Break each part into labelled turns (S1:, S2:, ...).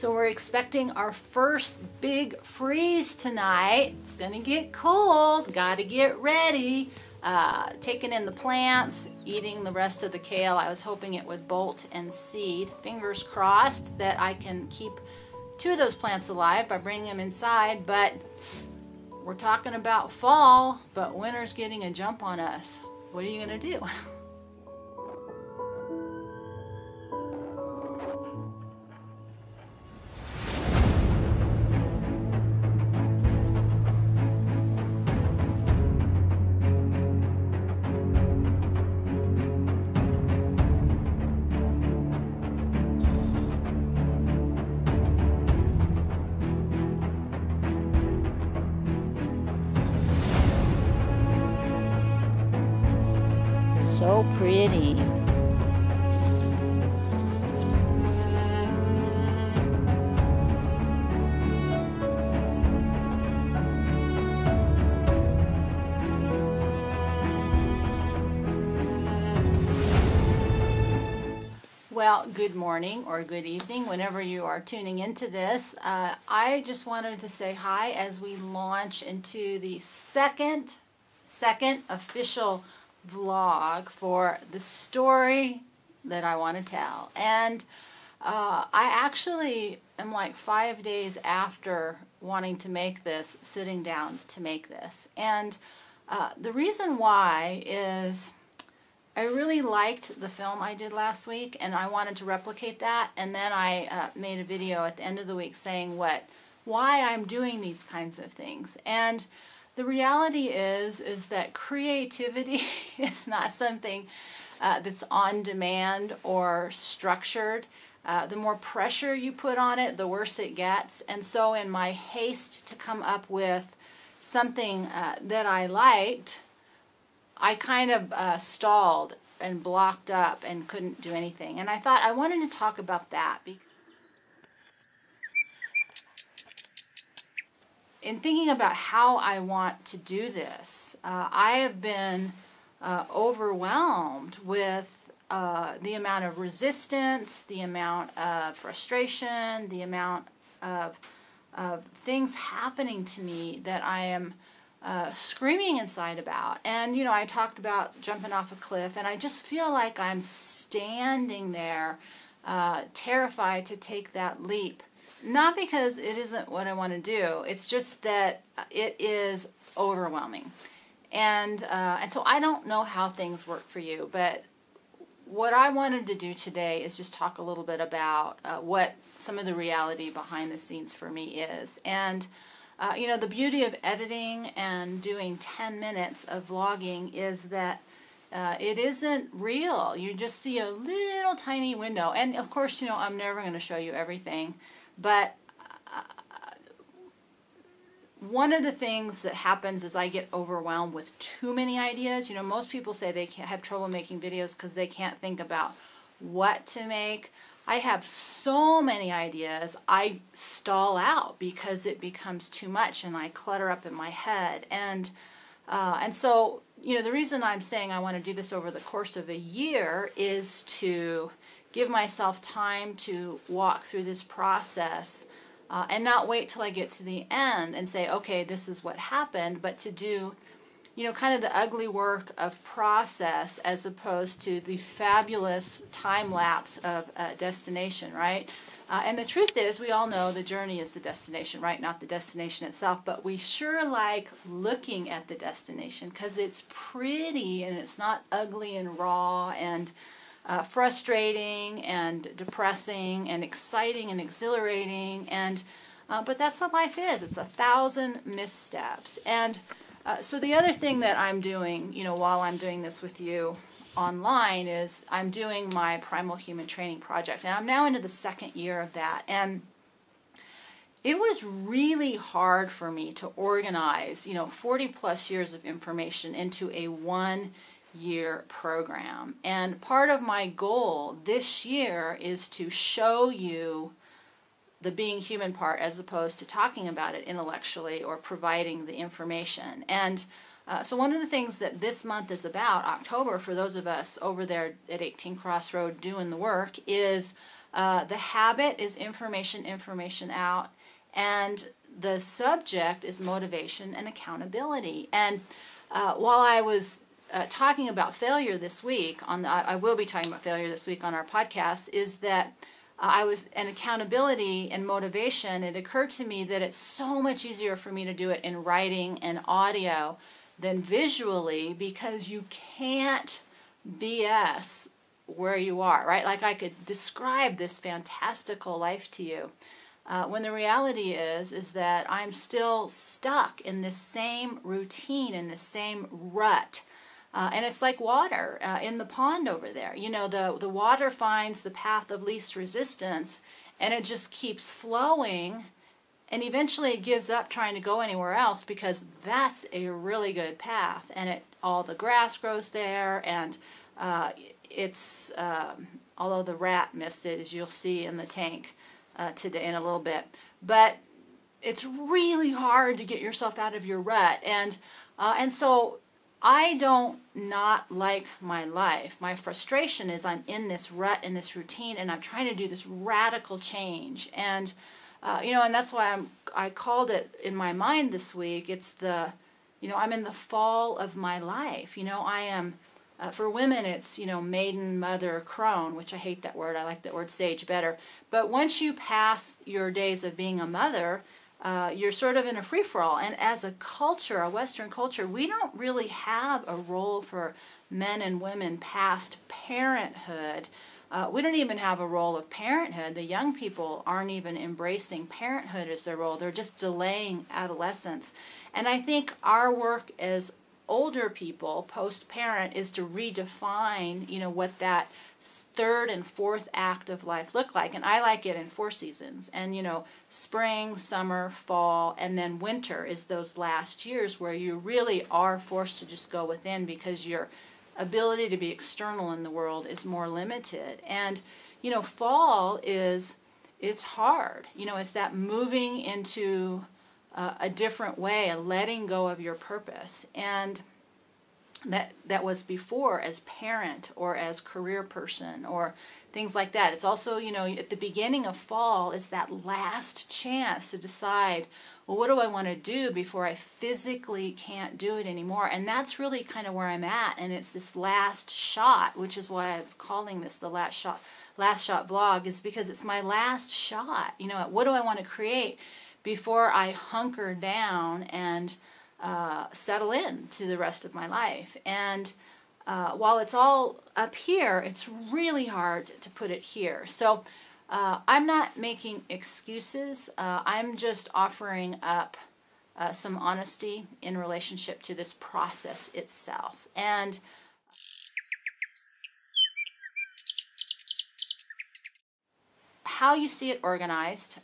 S1: So we're expecting our first big freeze tonight. It's gonna get cold, gotta get ready. Taking in the plants, eating the rest of the kale. I was hoping it would bolt and seed. Fingers crossed that I can keep 2 of those plants alive by bringing them inside, but we're talking about fall, but winter's getting a jump on us. What are you gonna do? So pretty. Well, good morning or good evening, whenever you are tuning into this. I just wanted to say hi as we launch into the second official vlog for the story that I want to tell. And I actually am like 5 days after wanting to make this, sitting down to make this. And the reason why is I really liked the film I did last week, and I wanted to replicate that. And then I made a video at the end of the week saying why I'm doing these kinds of things. And the reality is that creativity is not something that's on demand or structured. The more pressure you put on it, the worse it gets. And so in my haste to come up with something that I liked, I kind of stalled and blocked up and couldn't do anything. And I thought I wanted to talk about that. In thinking about how I want to do this, I have been overwhelmed with the amount of resistance, the amount of frustration, the amount of things happening to me that I am screaming inside about. And, you know, I talked about jumping off a cliff, and I just feel like I'm standing there terrified to take that leap. Not because it isn't what I want to do, it's just that it is overwhelming. And so I don't know how things work for you, but what I wanted to do today is just talk a little bit about what some of the reality behind the scenes for me is. And you know, the beauty of editing and doing 10 minutes of vlogging is that it isn't real. You just see a little tiny window. And of course, you know, I'm never going to show you everything. But one of the things that happens is I get overwhelmed with too many ideas. You know, most people say they can't have trouble making videos because they can't think about what to make. I have so many ideas, I stall out because it becomes too much and I clutter up in my head. And so, you know, the reason I'm saying I want to do this over the course of a year is to give myself time to walk through this process and not wait till I get to the end and say, okay, this is what happened, but to do, you know, kind of the ugly work of process as opposed to the fabulous time lapse of destination, right? And the truth is, we all know the journey is the destination, right? Not the destination itself, but we sure like looking at the destination because it's pretty and it's not ugly and raw and frustrating and depressing and exciting and exhilarating. And but that's what life is. It's 1,000 missteps. And so the other thing that I'm doing, you know, while I'm doing this with you online is I'm doing my Primal Human Training Project. And I'm now into the 2nd year of that. And it was really hard for me to organize, you know, 40 plus years of information into a 1-year program. And part of my goal this year is to show you the being human part as opposed to talking about it intellectually or providing the information. And so one of the things that this month is about, October, for those of us over there at 18 Crossroad doing the work, is The habit is information, information out. And the subject is motivation and accountability. And while I was talking about failure this week, I will be talking about failure this week on our podcast, is that and accountability and motivation, it occurred to me that it's so much easier for me to do it in writing and audio than visually, because you can't BS where you are, right? Like, I could describe this fantastical life to you, when the reality is that I'm still stuck in this same routine, in this same rut. And it's like water in the pond over there. You know, the water finds the path of least resistance, and it just keeps flowing, and eventually it gives up trying to go anywhere else, because that's a really good path, and all the grass grows there, and it's although the rat missed it, as you'll see in the tank today in a little bit, but it's really hard to get yourself out of your rut, and so I don't not like my life. My frustration is I'm in this rut, in this routine, and I'm trying to do this radical change, and and that's why I called it in my mind this week. It's I'm in the fall of my life. I am. For women, it's, maiden, mother, crone, which I hate that word. I like that word sage better. But once you pass your days of being a mother, you're sort of in a free-for-all. And as a culture, a Western culture, we don't really have a role for men and women past parenthood. We don't even have a role of parenthood. The young people aren't even embracing parenthood as their role. They're just delaying adolescence. And I think our work as older people, post-parent, is to redefine, what that third and fourth act of life look like. And I like it in 4 seasons. And, spring, summer, fall, and then winter is those last years where you really are forced to just go within, because your ability to be external in the world is more limited. And, fall it's hard. It's that moving into a different way, a letting go of your purpose. And that was before as parent or as career person or things like that. It's also, at the beginning of fall is that last chance to decide, well, what do I want to do before I physically can't do it anymore? And that's really kind of where I'm at. And it's this last shot, which is why I was calling this the last shot vlog, is because it's my last shot. What do I want to create before I hunker down and settle in to the rest of my life? And while it's all up here, it's really hard to put it here. So I'm not making excuses. I'm just offering up some honesty in relationship to this process itself. And how you see it organized.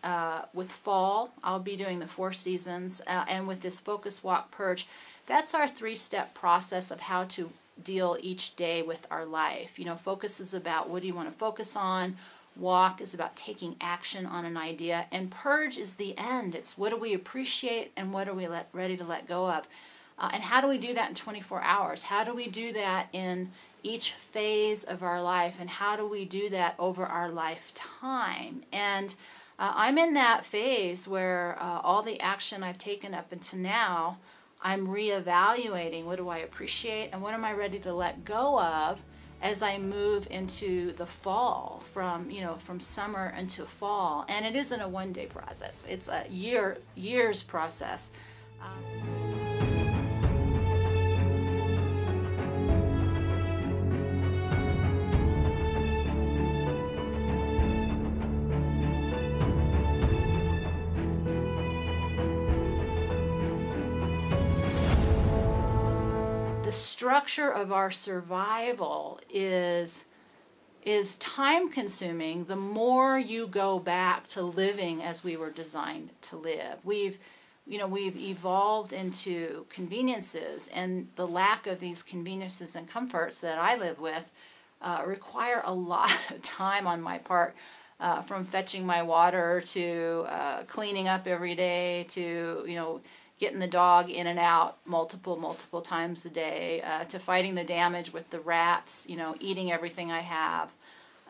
S1: With fall, I'll be doing the 4 seasons, and with this focus, walk, purge, that's our 3-step process of how to deal each day with our life. Focus is about what do you want to focus on, walk is about taking action on an idea, and purge is the end. It's what do we appreciate and what are we ready to let go of. And how do we do that in 24 hours? How do we do that in each phase of our life, and how do we do that over our lifetime? And I'm in that phase where all the action I've taken up until now, I'm reevaluating what do I appreciate and what am I ready to let go of as I move into the fall, from summer into fall. And it isn't a one-day process. It's a years process. The structure of our survival is time consuming the more you go back to living as we were designed to live. We've evolved into conveniences, and the lack of these conveniences and comforts that I live with require a lot of time on my part, from fetching my water to cleaning up every day to getting the dog in and out multiple times a day, to fighting the damage with the rats, eating everything I have.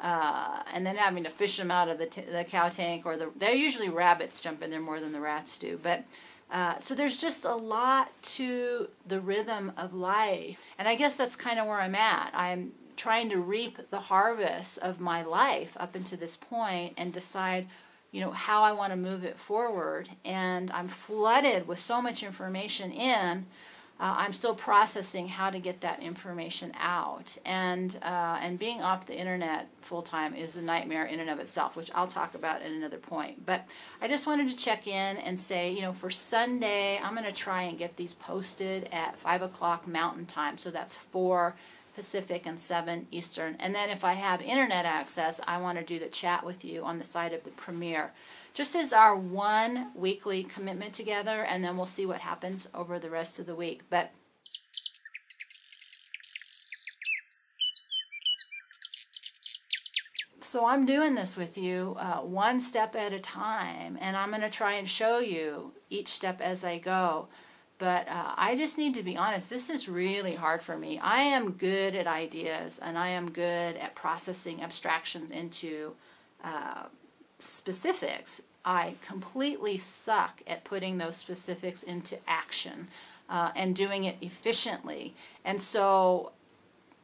S1: and then having to fish them out of the cow tank, or they're usually rabbits jump in there more than the rats do. But so there's just a lot to the rhythm of life, and I guess that's kind of where I'm at. I'm trying to reap the harvest of my life up until this point and decide, you know, how I want to move it forward. And I'm flooded with so much information in. I'm still processing how to get that information out, and being off the internet full time is a nightmare in and of itself, which I'll talk about at another point. But I just wanted to check in and say, you know, for Sunday, I'm going to try and get these posted at 5 o'clock Mountain Time, so that's 4 Pacific and 7 Eastern. And then if I have internet access, I want to do the chat with you on the side of the premiere, just as our one weekly commitment together, and then we'll see what happens over the rest of the week. But so I'm doing this with you one step at a time, and I'm going to try and show you each step as I go. But I just need to be honest, this is really hard for me. I am good at ideas, and I am good at processing abstractions into specifics. I completely suck at putting those specifics into action and doing it efficiently. And so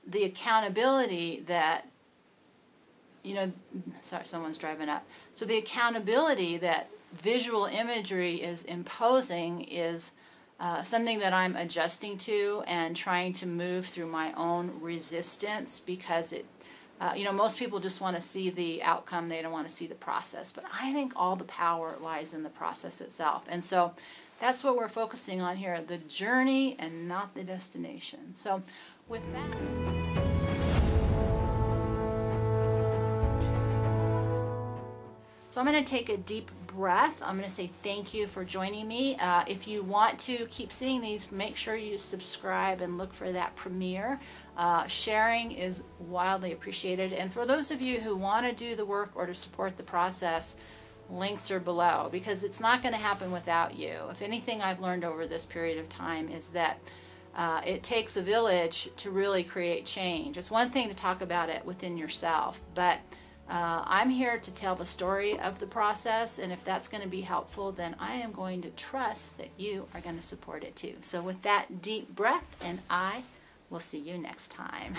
S1: the accountability that, you know, sorry, someone's driving up. So the accountability that visual imagery is imposing is something that I'm adjusting to and trying to move through my own resistance, because it, you know, most people just want to see the outcome. They don't want to see the process. But I think all the power lies in the process itself. And so that's what we're focusing on here, the journey and not the destination. So with that, so I'm going to take a deep breath. I'm going to say thank you for joining me. If you want to keep seeing these, make sure you subscribe and look for that premiere. Sharing is wildly appreciated. And for those of you who want to do the work or to support the process, links are below, because it's not going to happen without you. If anything I've learned over this period of time is that it takes a village to really create change. It's one thing to talk about it within yourself, but I'm here to tell the story of the process, and if that's going to be helpful, then I am going to trust that you are going to support it too. So with that deep breath, and I will see you next time.